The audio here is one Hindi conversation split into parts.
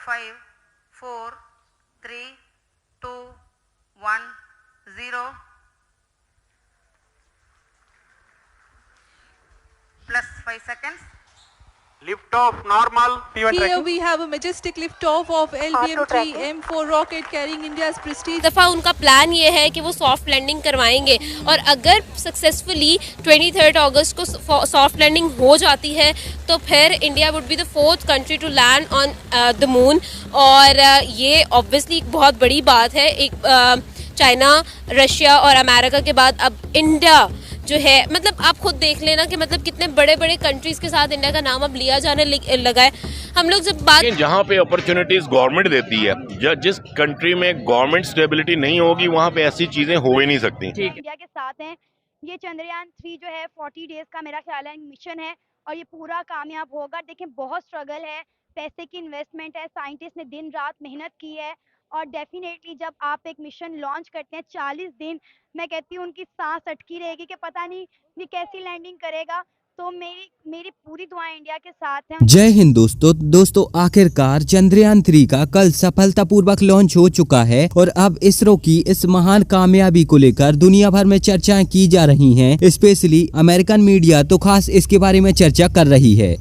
5, 4, 3, 2, 1, 0. Plus 5 seconds. Lift off normal. Here we have a majestic lift-off of LBM-3 M4 rocket carrying India's prestige. दफ़ा उनका प्लान ये है कि वो सॉफ्ट लैंडिंग करवाएंगे और अगर सक्सेसफुली 23 अगस्त को सॉफ्ट लैंडिंग हो जाती है तो फिर India would be the 4th country to land on the moon. और ये ऑब्वियसली एक बहुत बड़ी बात है। एक चाइना, रशिया और अमेरिका के बाद अब इंडिया जो है, मतलब आप खुद देख लेना कि मतलब कितने बड़े बड़े कंट्रीज के साथ इंडिया का नाम अब लिया जाने लगा है। हम लोग जब बात जहाँ पे अपॉर्चुनिटीज गवर्नमेंट देती है, जिस कंट्री में गवर्नमेंट स्टेबिलिटी नहीं होगी वहाँ पे ऐसी चीजें हो ही नहीं सकती। इंडिया के साथ हैं। ये चंद्रयान 3 जो है 40 डेज का मेरा ख्याल है मिशन है और ये पूरा कामयाब होगा। देखें बहुत स्ट्रगल है, पैसे की इन्वेस्टमेंट है, साइंटिस्ट ने दिन रात मेहनत की है और डेफिनेटली जब आप एक मिशन लॉन्च करते हैं 40 दिन, मैं कहती हूँ उनकी सांस अटकी रहेगी कि पता नहीं ये कैसी लैंडिंग करेगा। तो मेरी पूरी दुआएं इंडिया के साथ हैं। जय हिंद दोस्तों, आखिरकार चंद्रयान 3 का कल सफलतापूर्वक लॉन्च हो चुका है और अब इसरो की इस महान कामयाबी को लेकर दुनिया भर में चर्चाएं की जा रही हैं। स्पेशली अमेरिकन मीडिया तो खास इसके बारे में चर्चा कर रही है।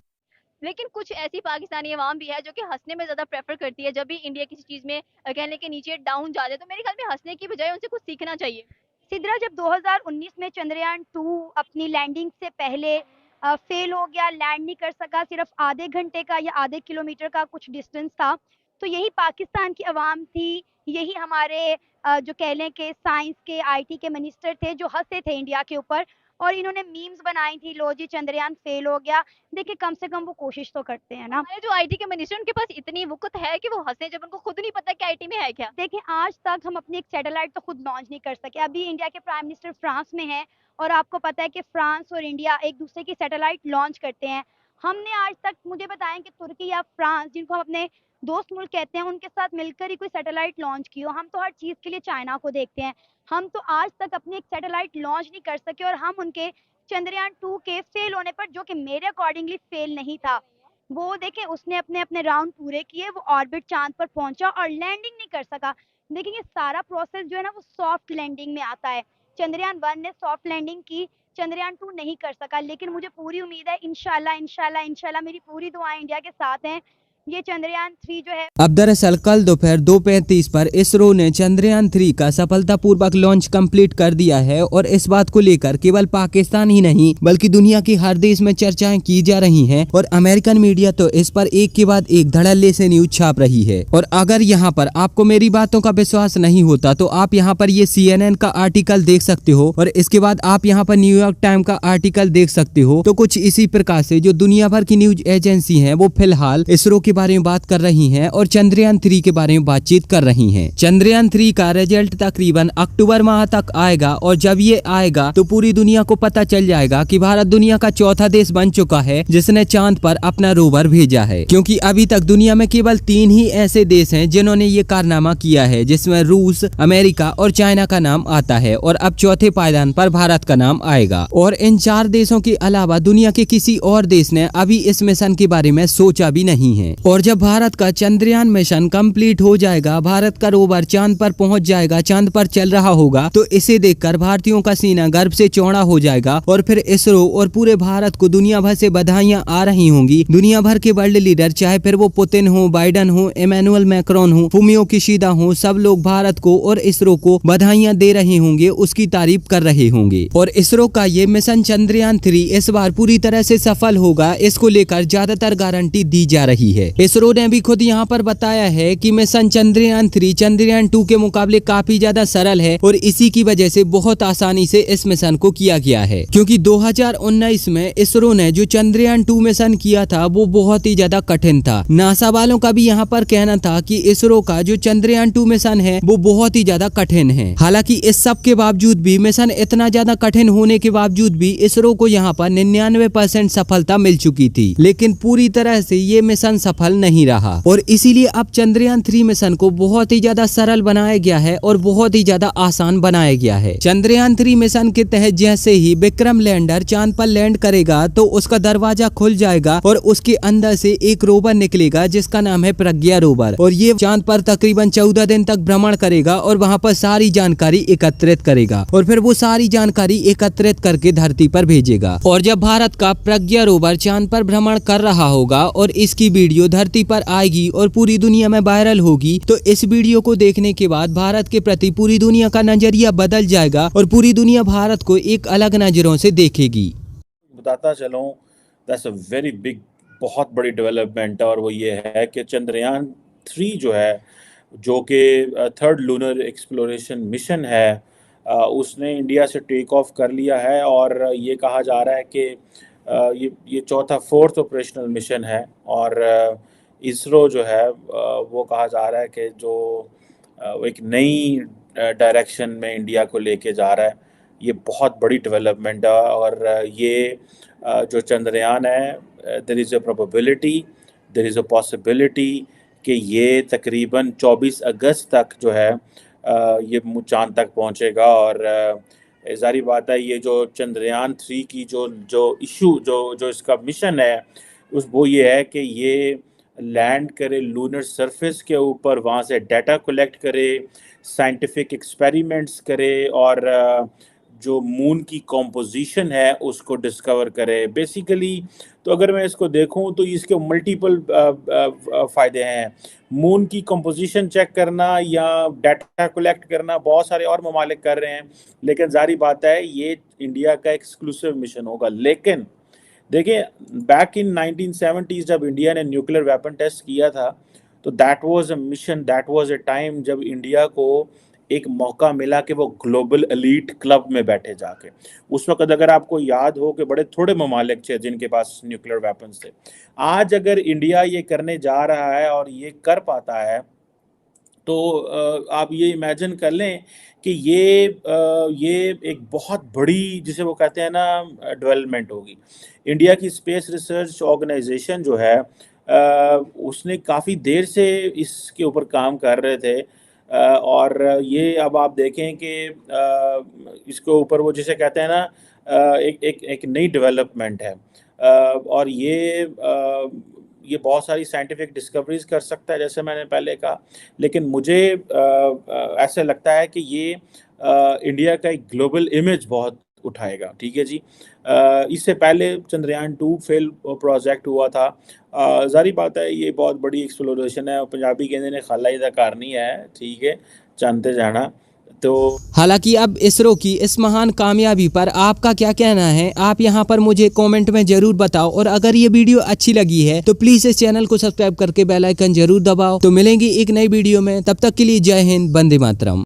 लेकिन कुछ ऐसी पाकिस्तानी अवाम भी है जो कि हंसने में ज्यादा प्रेफर करती है। जब भी इंडिया किसी चीज में कहने के नीचे डाउन जाते तो मेरे ख्याल में हंसने की बजाय उनसे कुछ सीखना चाहिए। सिद्रा, जब 2019 में चंद्रयान 2 अपनी लैंडिंग से पहले फेल हो गया, लैंड नहीं कर सका, सिर्फ आधे घंटे का या आधे किलोमीटर का कुछ डिस्टेंस था, तो यही पाकिस्तान की आवाम थी, यही हमारे जो कह लें कि साइंस के IT के मिनिस्टर थे जो हंसे थे इंडिया के ऊपर और इन्होंने मीम्स बनाई थी, लो जी चंद्रयान फेल हो गया। देखिए कम से कम वो कोशिश तो करते हैं ना। हमारे जो IT के मिनिस्टर उनके पास इतनी वक़्त है कि वो हंसे जब उनको खुद नहीं पता कि IT में है क्या। देखिए आज तक हम अपनी एक सैटेलाइट तो खुद लॉन्च नहीं कर सके। अभी इंडिया के प्राइम मिनिस्टर फ्रांस में हैं और आपको पता है कि फ्रांस और इंडिया एक दूसरे की सैटेलाइट लॉन्च करते हैं। हमने आज तक, मुझे बताएं कि तुर्की या फ्रांस, जिनको हम अपने दोस्त मुल्क कहते हैं, उनके साथ मिलकर ही कोई सैटेलाइट लॉन्च की हो। हम तो हर चीज़ के लिए चाइना को देखते हैं। हम तो आज तक अपनी एक सैटेलाइट लॉन्च नहीं कर सके और हम उनके चंद्रयान 2 के फेल होने पर, जो कि मेरे अकॉर्डिंगली फेल नहीं था, वो देखें उसने अपने राउंड पूरे किए, वो ऑर्बिट चांद पर पहुंचा और लैंडिंग नहीं कर सका। देखिए ये सारा प्रोसेस जो है ना वो सॉफ्ट लैंडिंग में आता है। चंद्रयान 1 ने सॉफ्ट लैंडिंग की, चंद्रयान 2 नहीं कर सका, लेकिन मुझे पूरी उम्मीद है इंशाल्लाह मेरी पूरी दुआएं इंडिया के साथ हैं। ये चंद्रयान 3 जो है, अब दरअसल कल दोपहर 2:35 पर इसरो ने चंद्रयान 3 का सफलतापूर्वक लॉन्च कंप्लीट कर दिया है और इस बात को लेकर केवल पाकिस्तान ही नहीं बल्कि दुनिया के हर देश में चर्चाएं की जा रही हैं और अमेरिकन मीडिया तो इस पर एक के बाद एक धड़ल्ले से न्यूज छाप रही है। और अगर यहाँ पर आपको मेरी बातों का विश्वास नहीं होता तो आप यहाँ पर ये CNN का आर्टिकल देख सकते हो और इसके बाद आप यहाँ पर न्यूयॉर्क टाइम का आर्टिकल देख सकते हो। तो कुछ इसी प्रकार से जो दुनिया भर की न्यूज एजेंसी है वो फिलहाल इसरो के बारे में बात कर रही हैं और चंद्रयान 3 के बारे में बातचीत कर रही हैं। चंद्रयान 3 का रिजल्ट तकरीबन अक्टूबर माह तक आएगा और जब ये आएगा तो पूरी दुनिया को पता चल जाएगा कि भारत दुनिया का चौथा देश बन चुका है जिसने चांद पर अपना रोवर भेजा है। क्योंकि अभी तक दुनिया में केवल 3 ही ऐसे देश हैं जिन्होंने ये कारनामा किया है, जिसमें रूस, अमेरिका और चाइना का नाम आता है और अब चौथे पायदान पर भारत का नाम आएगा। और इन 4 देशों के अलावा दुनिया के किसी और देश ने अभी इस मिशन के बारे में सोचा भी नहीं है। और जब भारत का चंद्रयान मिशन कंप्लीट हो जाएगा, भारत का रोवर चांद पर पहुंच जाएगा, चांद पर चल रहा होगा, तो इसे देखकर भारतीयों का सीना गर्व से चौड़ा हो जाएगा और फिर इसरो और पूरे भारत को दुनिया भर से बधाइयां आ रही होंगी। दुनिया भर के वर्ल्ड लीडर, चाहे फिर वो पुतिन हो, बाइडन हो, इमैनुअल मैक्रोन हो, फुमियो किशिदा हो, सब लोग भारत को और इसरो को बधाइयां दे रहे होंगे, उसकी तारीफ कर रहे होंगे। और इसरो का ये मिशन चंद्रयान 3 इस बार पूरी तरह से सफल होगा, इसको लेकर ज्यादातर गारंटी दी जा रही है। इसरो ने भी खुद यहाँ पर बताया है कि मिशन चंद्रयान 3 चंद्रयान 2 के मुकाबले काफी ज्यादा सरल है और इसी की वजह से बहुत आसानी से इस मिशन को किया गया है। क्योंकि 2019 में इसरो ने जो चंद्रयान 2 मिशन किया था वो बहुत ही ज्यादा कठिन था। नासा वालों का भी यहाँ पर कहना था कि इसरो का जो चंद्रयान 2 मिशन है वो बहुत ही ज्यादा कठिन है। हालांकि इस सब के बावजूद भी, मिशन इतना ज्यादा कठिन होने के बावजूद भी इसरो को यहाँ पर 99% सफलता मिल चुकी थी। लेकिन पूरी तरह से ये मिशन सफल सफल नहीं रहा और इसीलिए अब चंद्रयान 3 मिशन को बहुत ही ज्यादा सरल बनाया गया है और बहुत ही ज्यादा आसान बनाया गया है। चंद्रयान 3 मिशन के तहत जैसे ही विक्रम लैंडर चांद पर लैंड करेगा तो उसका दरवाजा खुल जाएगा और उसके अंदर से एक रोवर निकलेगा जिसका नाम है प्रज्ञा रोवर और ये चांद पर तकरीबन 14 दिन तक भ्रमण करेगा और वहाँ पर सारी जानकारी एकत्रित करेगा और फिर वो सारी जानकारी एकत्रित करके धरती पर भेजेगा। और जब भारत का प्रज्ञा रोवर चांद पर भ्रमण कर रहा होगा और इसकी वीडियो धरती पर आएगी और पूरी दुनिया में वायरल होगी तो इस वीडियो को देखने के बाद भारत के प्रति पूरी दुनिया का नजरिया बदल जाएगा और पूरी दुनिया भारत को एक अलग नजरों से देखेगी। बताता चलूं, दैट्स अ वेरी बिग, बहुत बड़ी डेवलपमेंट है और वो ये है कि चंद्रयान 3 जो है, जो कि थर्ड लूनर एक्सप्लोरेशन मिशन है, उसने इंडिया से टेक ऑफ कर लिया है और ये कहा जा रहा है कि ये चौथा 4th ऑपरेशनल मिशन है और इसरो जो है वो कहा जा रहा है कि जो एक नई डायरेक्शन में इंडिया को लेके जा रहा है। ये बहुत बड़ी डेवलपमेंट है और ये जो चंद्रयान है, there is a probability, there is a possibility कि ये तकरीबन 24 अगस्त तक जो है ये चांद तक पहुंचेगा। और ज़ाहिर बात है ये जो चंद्रयान 3 की जो इशू जो इसका मिशन है वो ये है कि ये लैंड करे लूनर सरफेस के ऊपर, वहाँ से डाटा कलेक्ट करे, साइंटिफिक एक्सपेरिमेंट्स करे और जो मून की कॉम्पोजिशन है उसको डिस्कवर करे। बेसिकली तो अगर मैं इसको देखूं तो इसके मल्टीपल फ़ायदे हैं। मून की कॉम्पोजिशन चेक करना या डाटा कलेक्ट करना बहुत सारे और ममालिक कर रहे हैं, लेकिन जारी बात है ये इंडिया का एक्सक्लूसिव मिशन होगा। लेकिन देखिए, बैक इन 1970s जब इंडिया ने न्यूक्लियर वेपन टेस्ट किया था तो that was a mission, that was a time जब इंडिया को एक मौका मिला कि वो ग्लोबल एलीट क्लब में बैठे जाके। उस वक्त अगर आपको याद हो कि बड़े थोड़े ममालिक थे जिनके पास न्यूक्लियर वेपन्स थे। आज अगर इंडिया ये करने जा रहा है और ये कर पाता है तो आप ये इमेजिन कर लें कि ये एक बहुत बड़ी, जिसे वो कहते हैं ना, डेवलपमेंट होगी। इंडिया की स्पेस रिसर्च ऑर्गेनाइजेशन जो है उसने काफ़ी देर से इसके ऊपर काम कर रहे थे और ये अब आप देखें कि इसके ऊपर वो जिसे कहते हैं ना एक नई डेवलपमेंट है और ये बहुत सारी साइंटिफिक डिस्कवरीज कर सकता है जैसे मैंने पहले कहा। लेकिन मुझे ऐसा लगता है कि ये इंडिया का एक ग्लोबल इमेज बहुत उठाएगा। ठीक है जी। इससे पहले चंद्रयान 2 फेल प्रोजेक्ट हुआ था। जारी बात है ये बहुत बड़ी एक्सप्लोरेशन है और पंजाबी कहने ने खाला ही करनी है, ठीक है, जानते जाना। तो हालांकि अब इसरो की इस महान कामयाबी पर आपका क्या कहना है, आप यहां पर मुझे कमेंट में जरूर बताओ। और अगर ये वीडियो अच्छी लगी है तो प्लीज इस चैनल को सब्सक्राइब करके बेल आइकन जरूर दबाओ। तो मिलेंगे एक नई वीडियो में, तब तक के लिए जय हिंद, वंदे मातरम।